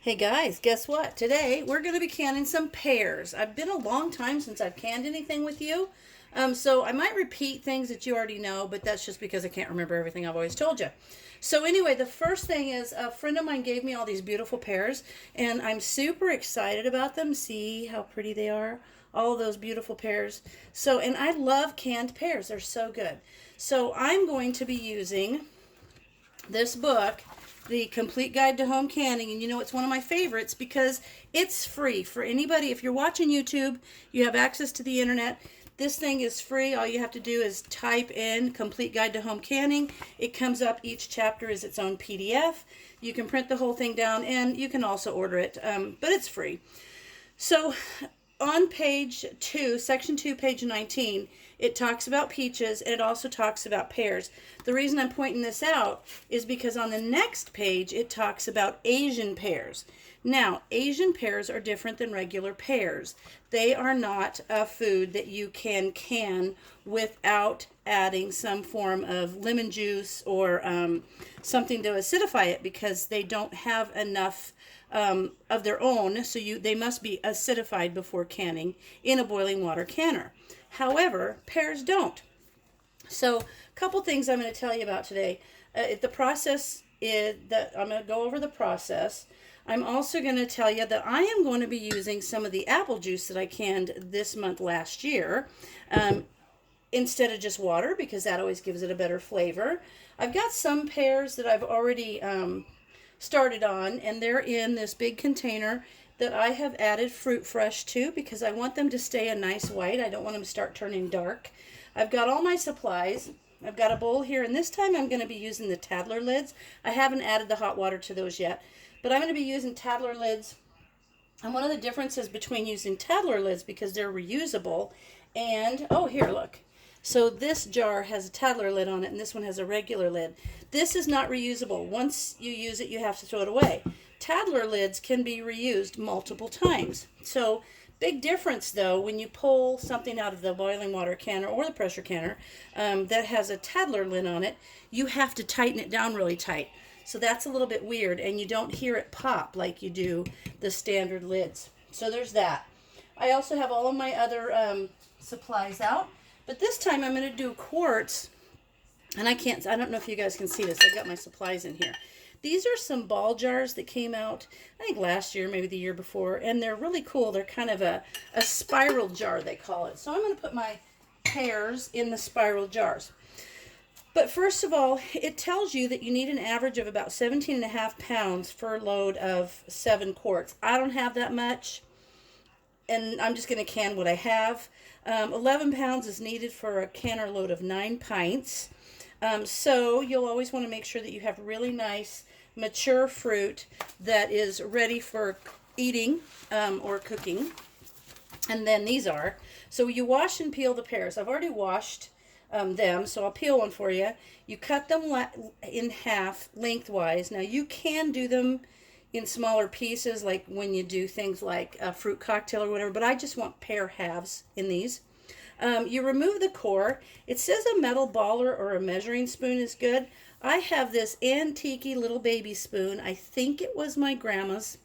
Hey guys, guess what? Today we're going to be canning some pears. I've been a long time since I've canned anything with you. So I might repeat things that you already know, but that's just because I can't remember everything I've always told you. So anyway, the first thing is a friend of mine gave me all these beautiful pears, and I'm super excited about them. See how pretty they are? All those beautiful pears. So, and I love canned pears. They're so good. So I'm going to be using this book, The Complete Guide to Home Canning, and you know it's one of my favorites because it's free for anybody. If you're watching YouTube, you have access to the internet. This thing is free. All you have to do is type in Complete Guide to Home Canning. It comes up. Each chapter is its own PDF. You can print the whole thing down, and you can also order it, but it's free. So on page 2, section 2, page 19, it talks about peaches, and it also talks about pears. The reason I'm pointing this out is because on the next page, it talks about Asian pears. Now, Asian pears are different than regular pears. They are not a food that you can without adding some form of lemon juice or something to acidify it, because they don't have enough of their own, so they must be acidified before canning in a boiling water canner. However, pears don't. So, a couple things I'm going to tell you about today. The process is that I'm going to go over the process. I'm also going to tell you that I am going to be using some of the apple juice that I canned this month last year instead of just water, because that always gives it a better flavor. I've got some pears that I've already started on, and they're in this big container that I have added fruit fresh to because I want them to stay a nice white. I don't want them to start turning dark. I've got all my supplies. I've got a bowl here, and this time I'm going to be using the Tadler lids. I haven't added the hot water to those yet, but I'm going to be using Tadler lids. And one of the differences between using Tadler lids, because they're reusable, and, oh, here, look. So this jar has a Tadler lid on it, and this one has a regular lid. This is not reusable. Once you use it, you have to throw it away. Tadler lids can be reused multiple times. So, big difference though, when you pull something out of the boiling water canner or the pressure canner that has a Tadler lid on it, you have to tighten it down really tight. So that's a little bit weird, and you don't hear it pop like you do the standard lids. So there's that. I also have all of my other supplies out, but this time I'm going to do quarts, and I don't know if you guys can see this. I've got my supplies in here. These are some ball jars that came out, I think last year, maybe the year before, and they're really cool. They're kind of a spiral jar, they call it. So I'm going to put my pears in the spiral jars. But first of all, it tells you that you need an average of about 17.5 pounds for a load of 7 quarts. I don't have that much, and I'm just going to can what I have. 11 pounds is needed for a canner load of 9 pints. So you'll always want to make sure that you have really nice mature fruit that is ready for eating or cooking. And then these are. So you wash and peel the pears. I've already washed them, so I'll peel one for you. You cut them in half lengthwise. Now you can do them in smaller pieces, like when you do things like a fruit cocktail or whatever, but I just want pear halves in these. You remove the core. It says a metal baller or a measuring spoon is good. I have this antique little baby spoon. I think it was my grandma's.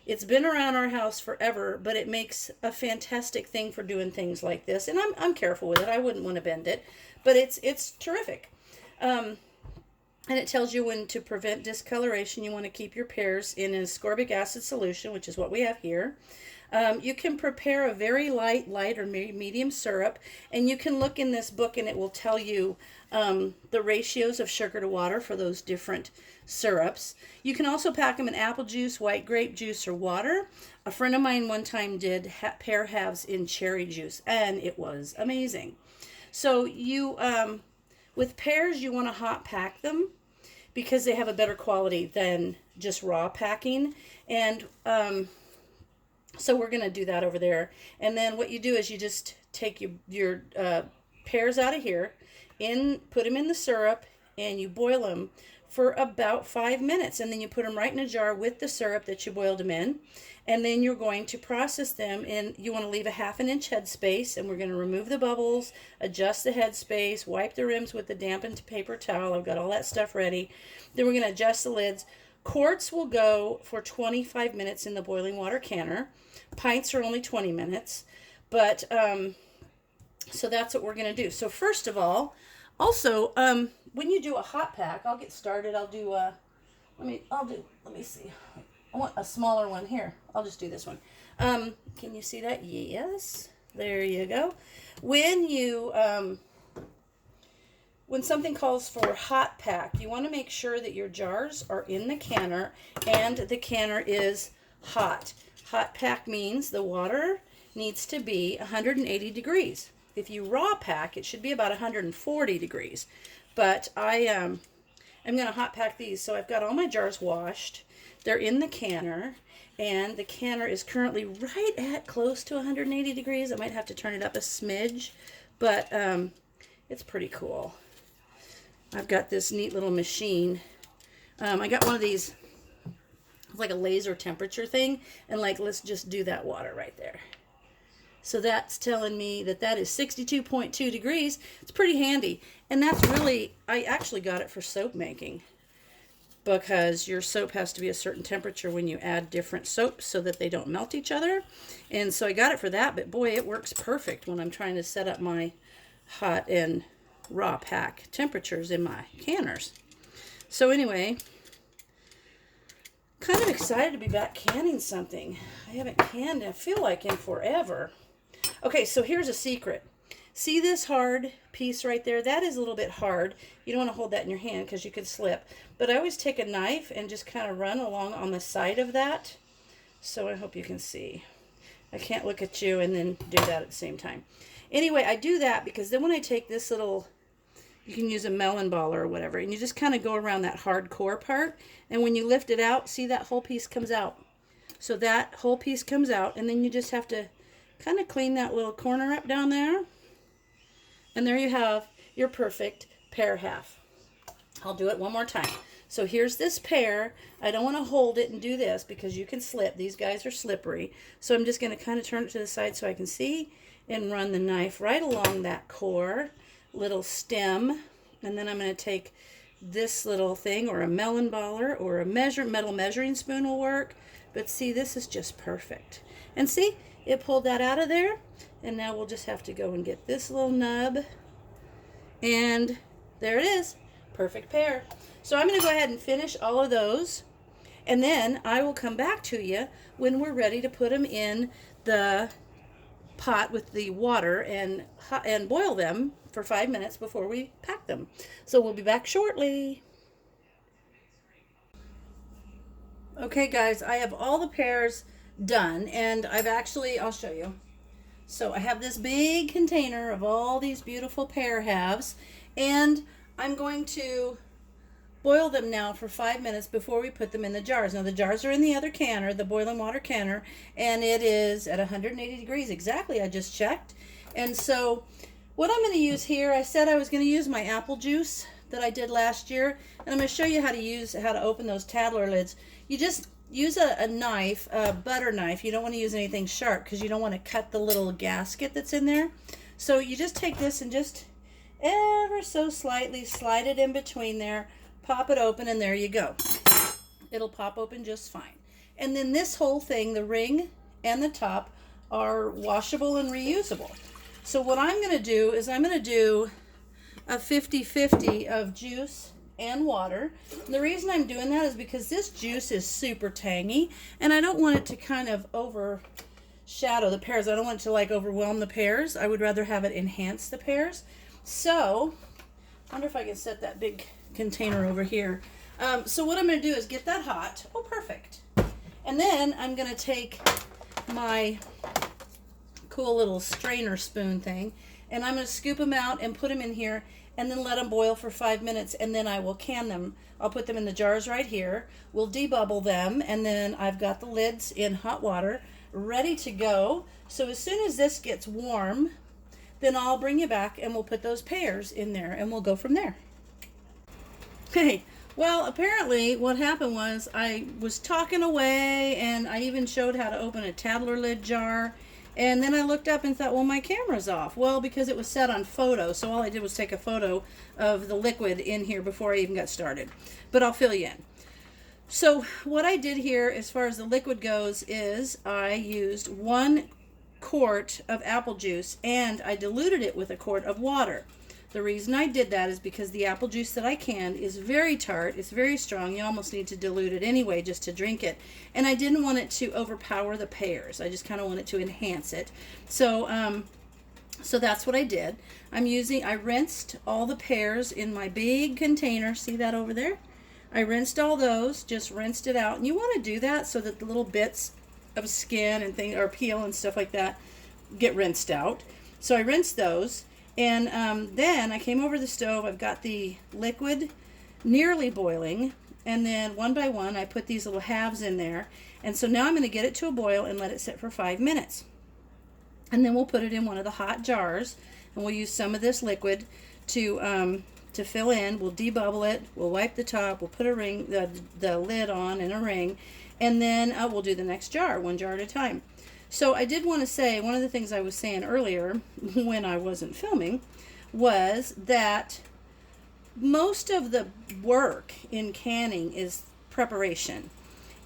It's been around our house forever, but it makes a fantastic thing for doing things like this. And I'm careful with it. I wouldn't want to bend it, but it's terrific. And it tells you when to prevent discoloration. You want to keep your pears in an ascorbic acid solution, which is what we have here. You can prepare a very light or medium syrup, and you can look in this book and it will tell you the ratios of sugar to water for those different syrups. You can also pack them in apple juice, white grape juice, or water. A friend of mine one time did pear halves in cherry juice, and it was amazing. So you, with pears, you want to hot pack them because they have a better quality than just raw packing. And so we're going to do that over there. And then what you do is you just take your pears out of here, put them in the syrup, and you boil them for about 5 minutes. And then you put them right in a jar with the syrup that you boiled them in. And then you're going to process them, and you want to leave a 1/2 inch head space, and we're going to remove the bubbles, adjust the head space, wipe the rims with the dampened paper towel. I've got all that stuff ready. Then we're going to adjust the lids, Quarts will go for 25 minutes in the boiling water canner. Pints are only 20 minutes. But, so that's what we're going to do. So first of all, also, when you do a hot pack, I'll get started. I'll do, let me see. I want a smaller one here. I'll just do this one. Can you see that? Yes. There you go. When you, when something calls for hot pack, you want to make sure that your jars are in the canner and the canner is hot. Hot pack means the water needs to be 180 degrees. If you raw pack, it should be about 140 degrees. But I'm going to hot pack these. So I've got all my jars washed. They're in the canner. And the canner is currently right at close to 180 degrees. I might have to turn it up a smidge. But it's pretty cool. I've got this neat little machine. I got one of these, like a laser temperature thing. And like, let's just do that water right there. So that's telling me that that is 62.2 degrees. It's pretty handy. And that's really, I actually got it for soap making, because your soap has to be a certain temperature when you add different soaps so that they don't melt each other. And so I got it for that, but boy, it works perfect when I'm trying to set up my hot and raw pack temperatures in my canners. So anyway, kind of excited to be back canning something. I haven't canned, I feel like, in forever. Okay, so here's a secret. See this hard piece right there? That is a little bit hard. You don't want to hold that in your hand because you could slip. But I always take a knife and just kind of run along on the side of that. So I hope you can see. I can't look at you and then do that at the same time. Anyway, I do that because then when I take this little, you can use a melon baller or whatever, and you just kind of go around that hard core part. And when you lift it out, see that whole piece comes out. So that whole piece comes out, and then you just have to kind of clean that little corner up down there. And there you have your perfect pear half. I'll do it one more time. So here's this pear. I don't want to hold it and do this because you can slip. These guys are slippery. So I'm just going to kind of turn it to the side so I can see and run the knife right along that core, little stem. And then I'm going to take this little thing, or a melon baller, or a metal measuring spoon will work. But see, this is just perfect. And see, it pulled that out of there. And now we'll just have to go and get this little nub. And there it is. Perfect pear. So I'm going to go ahead and finish all of those. And then I will come back to you when we're ready to put them in the pot with the water and boil them for 5 minutes before we pack them. So we'll be back shortly. Okay guys, I have all the pears done, and I'll show you. So I have this big container of all these beautiful pear halves, and I'm going to boil them now for 5 minutes before we put them in the jars. Now the jars are in the other canner, the boiling water canner, and it is at 180 degrees exactly. I just checked. And so what I'm going to use here, I said I was going to use my apple juice that I did last year, and I'm going to show you how to open those Tattler lids. You just use a knife, a butter knife. You don't want to use anything sharp because you don't want to cut the little gasket that's in there. So you just take this and just ever so slightly slide it in between there, pop it open, and there you go. It'll pop open just fine. And then this whole thing, the ring and the top, are washable and reusable. So what I'm going to do is I'm going to do a 50-50 of juice and water. And the reason I'm doing that is because this juice is super tangy, and I don't want it to kind of overshadow the pears. I don't want it to like overwhelm the pears. I would rather have it enhance the pears. So I wonder if I can set that big container over here. So what I'm going to do is get that hot. Oh, perfect. And then I'm going to take my cool little strainer spoon thing, and I'm going to scoop them out and put them in here, and then let them boil for 5 minutes, and then I will can them. I'll put them in the jars right here. We'll debubble them, and then I've got the lids in hot water ready to go. So as soon as this gets warm, then I'll bring you back and we'll put those pears in there and we'll go from there. Okay, well, apparently what happened was I was talking away, and I even showed how to open a Tattler lid jar. And then I looked up and thought, well, my camera's off. Well, because it was set on photo, so all I did was take a photo of the liquid in here before I even got started. But I'll fill you in. So what I did here as far as the liquid goes is I used 1 quart of apple juice and I diluted it with a quart of water. The reason I did that is because the apple juice that I canned is very tart. It's very strong. You almost need to dilute it anyway just to drink it. And I didn't want it to overpower the pears. I just kind of wanted to enhance it. So that's what I did. I rinsed all the pears in my big container. See that over there? I rinsed all those, just rinsed it out. And you want to do that so that the little bits of skin and things, or peel and stuff like that, get rinsed out. So I rinsed those. And then I came over the stove. I've got the liquid nearly boiling. And then one by one, I put these little halves in there. And so now I'm going to get it to a boil and let it sit for 5 minutes. And then we'll put it in one of the hot jars. And we'll use some of this liquid to fill in. We'll debubble it. We'll wipe the top. We'll put the lid on in a ring. And then we'll do the next jar, 1 jar at a time. So I did want to say, one of the things I was saying earlier when I wasn't filming was that most of the work in canning is preparation.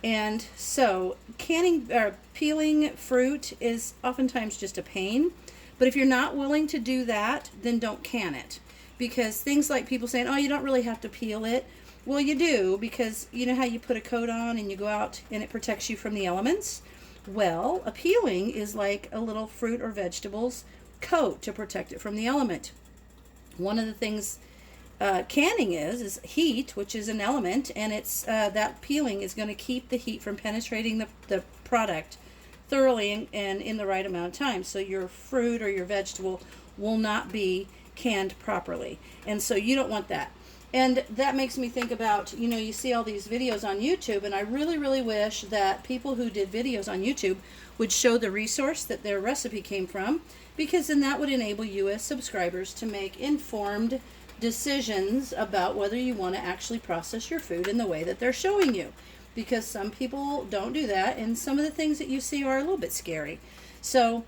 And so canning or peeling fruit is oftentimes just a pain. But if you're not willing to do that, then don't can it. Because things like people saying, oh, you don't really have to peel it. Well, you do, because you know how you put a coat on and you go out and it protects you from the elements? Well, a peeling is like a little fruit or vegetables coat to protect it from the element. One of the things canning is heat, which is an element, and it's that peeling is going to keep the heat from penetrating the product thoroughly and in the right amount of time. So your fruit or your vegetable will not be canned properly. And so you don't want that. And that makes me think about, you see all these videos on YouTube, and I really, really wish that people who did videos on YouTube would show the resource that their recipe came from, because then that would enable you as subscribers to make informed decisions about whether you want to actually process your food in the way that they're showing you. Because some people don't do that, and some of the things that you see are a little bit scary. So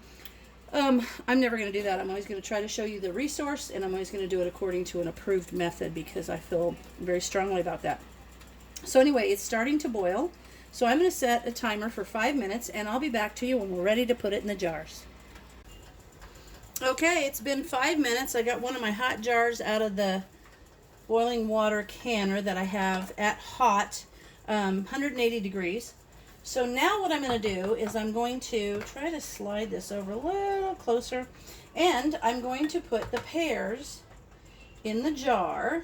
I'm never going to do that. I'm always going to try to show you the resource, and I'm always going to do it according to an approved method because I feel very strongly about that. So anyway, it's starting to boil. So I'm going to set a timer for 5 minutes, and I'll be back to you when we're ready to put it in the jars. Okay, it's been 5 minutes. I got one of my hot jars out of the boiling water canner that I have at hot, 180 degrees. So now what I'm going to do is I'm going to try to slide this over a little closer, and I'm going to put the pears in the jar.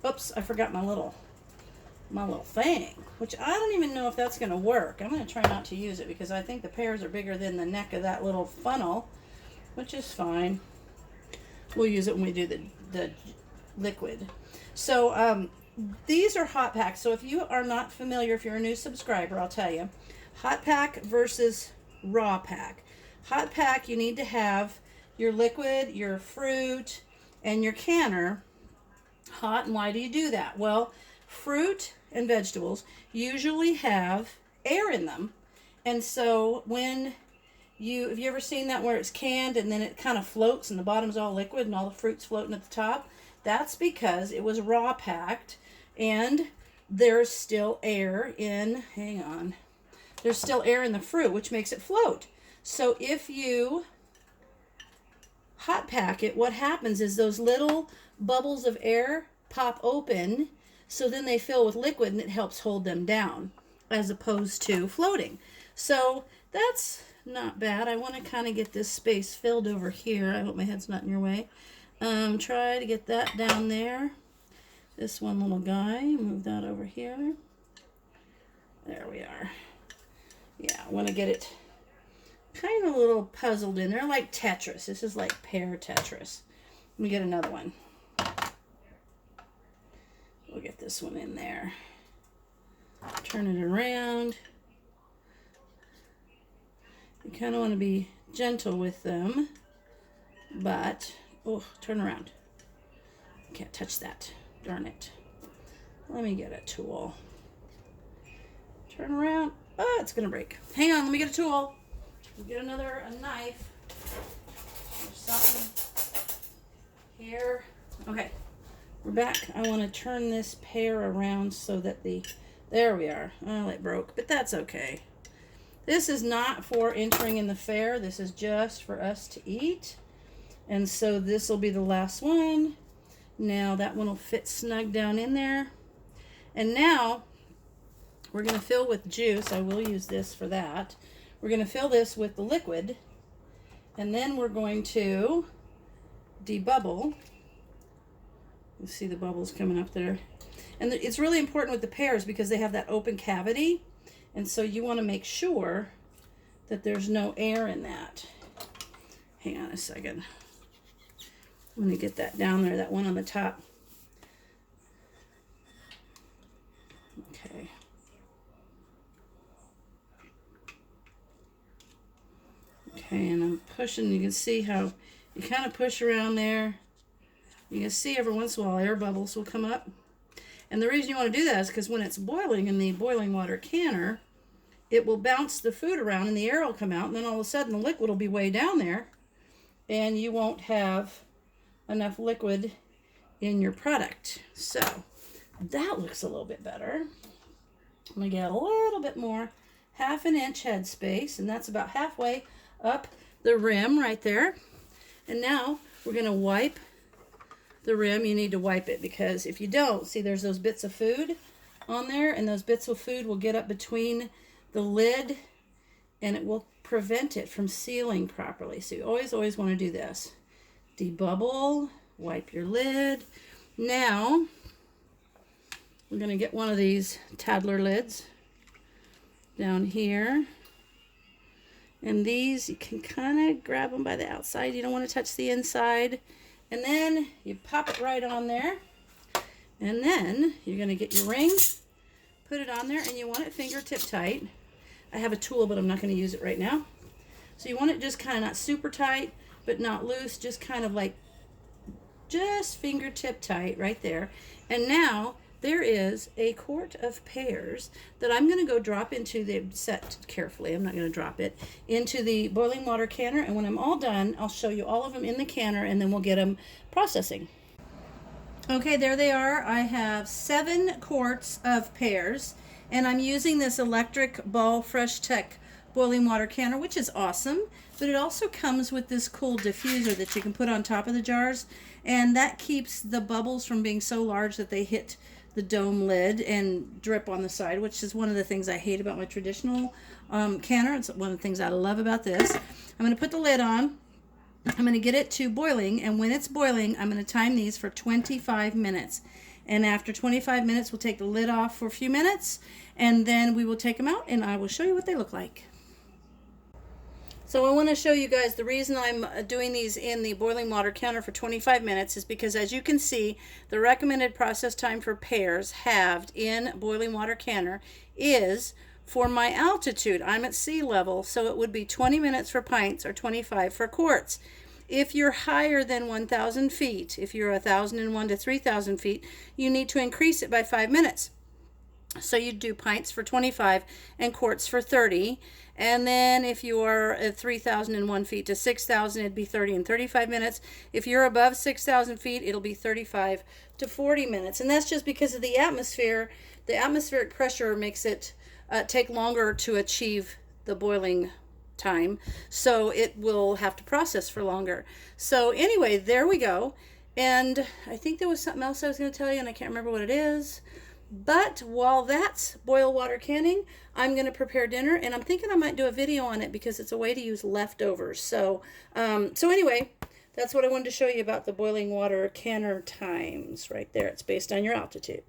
Oops, I forgot my little thing, which I don't even know if that's going to work. I'm going to try not to use it because I think the pears are bigger than the neck of that little funnel, which is fine. We'll use it when we do the liquid. So these are hot packs. So if you are not familiar, if you're a new subscriber, I'll tell you. Hot pack versus raw pack. Hot pack, you need to have your liquid, your fruit, and your canner hot. And why do you do that? Well, fruit and vegetables usually have air in them. And so have you ever seen that where it's canned and then it kind of floats and the bottom's all liquid and all the fruit's floating at the top? That's because it was raw packed. And there's still air in, there's still air in the fruit, which makes it float. So if you hot pack it, what happens is those little bubbles of air pop open, so then they fill with liquid and it helps hold them down as opposed to floating. So that's not bad. I want to kind of get this space filled over here. I hope my head's not in your way. Try to get that down there. This one little guy, move that over here. There we are. Yeah, I want to get it kind of a little puzzled in there, like Tetris. This is like pear Tetris. Let me get another one. We'll get this one in there. Turn it around. You kind of want to be gentle with them, but, oh, turn around. Can't touch that. Darn it. Let me get a tool. Turn around. Oh, it's going to break. Hang on, let me get a tool. Get a knife. Or something. Here. Okay. We're back. I want to turn this pear around so that the There we are. Oh, it broke, but that's okay. This is not for entering in the fair. This is just for us to eat. And so this will be the last one. Now that one will fit snug down in there. And now we're going to fill with juice. I will use this for that. We're going to fill this with the liquid. And then we're going to debubble. You see the bubbles coming up there. And it's really important with the pears because they have that open cavity. And so you want to make sure that there's no air in that. Hang on a second. I'm going to get that down there, that one on the top. Okay. Okay, and I'm pushing. You can see how you kind of push around there. You can see every once in a while air bubbles will come up. And the reason you want to do that is because when it's boiling in the boiling water canner, it will bounce the food around and the air will come out, and then all of a sudden the liquid will be way down there and you won't have enough liquid in your product. So that looks a little bit better. I'm going to get a little bit more, 1/2 inch head space, and that's about halfway up the rim right there. And now we're going to wipe the rim. You need to wipe it because if you don't, see there's those bits of food on there, and those bits of food will get up between the lid and it will prevent it from sealing properly. So you always want to do this. Debubble, wipe your lid. Now we're going to get one of these Tattler lids down here. And these, you can kind of grab them by the outside. You don't want to touch the inside. And then you pop it right on there. And then you're going to get your ring, put it on there, and you want it fingertip tight. I have a tool, but I'm not going to use it right now. So you want it just kind of not super tight, but not loose, just kind of like just fingertip tight right there. And now there is a quart of pears that I'm going to go drop into the, set carefully, I'm not going to drop it, into the boiling water canner. And when I'm all done, I'll show you all of them in the canner, and then we'll get them processing. Okay, there they are. I have 7 quarts of pears, and I'm using this electric Ball Fresh Tech boiling water canner, which is awesome. But it also comes with this cool diffuser that you can put on top of the jars, and that keeps the bubbles from being so large that they hit the dome lid and drip on the side, which is one of the things I hate about my traditional canner. It's one of the things I love about this. I'm going to put the lid on. I'm going to get it to boiling, and when it's boiling, I'm going to time these for 25 minutes. And after 25 minutes, we'll take the lid off for a few minutes, and then we will take them out, and I will show you what they look like. So I want to show you guys the reason I'm doing these in the boiling water canner for 25 minutes is because, as you can see, the recommended process time for pears halved in boiling water canner is for my altitude. I'm at sea level, so it would be 20 minutes for pints or 25 for quarts. If you're higher than 1,000 feet, if you're 1,001 to 3,000 feet, you need to increase it by 5 minutes. So you do pints for 25 and quarts for 30. And then if you are at 3,001 feet to 6,000, it'd be 30 and 35 minutes. If you're above 6,000 feet, it'll be 35 to 40 minutes. And that's just because of the atmosphere. The atmospheric pressure makes it take longer to achieve the boiling time. So it will have to process for longer. So anyway, there we go. And I think there was something else I was going to tell you, and I can't remember what it is. But while that's boil water canning, I'm going to prepare dinner, and I'm thinking I might do a video on it because it's a way to use leftovers. So anyway, that's what I wanted to show you about the boiling water canner times right there. It's based on your altitude.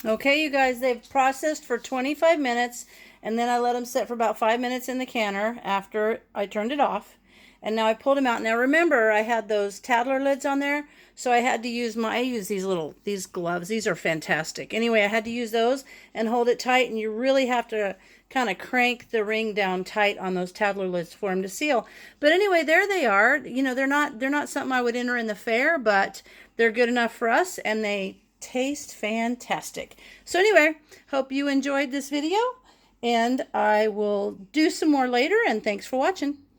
Okay, you guys, they've processed for 25 minutes, and then I let them sit for about 5 minutes in the canner after I turned it off. And now I pulled them out. Now remember, I had those Tattler lids on there, so I had to use I use these gloves. These are fantastic. Anyway, I had to use those and hold it tight, and you really have to kind of crank the ring down tight on those Tattler lids for them to seal. But anyway, there they are. You know, they're not something I would enter in the fair, but they're good enough for us, and they taste fantastic. So anyway, hope you enjoyed this video, and I will do some more later, and thanks for watching.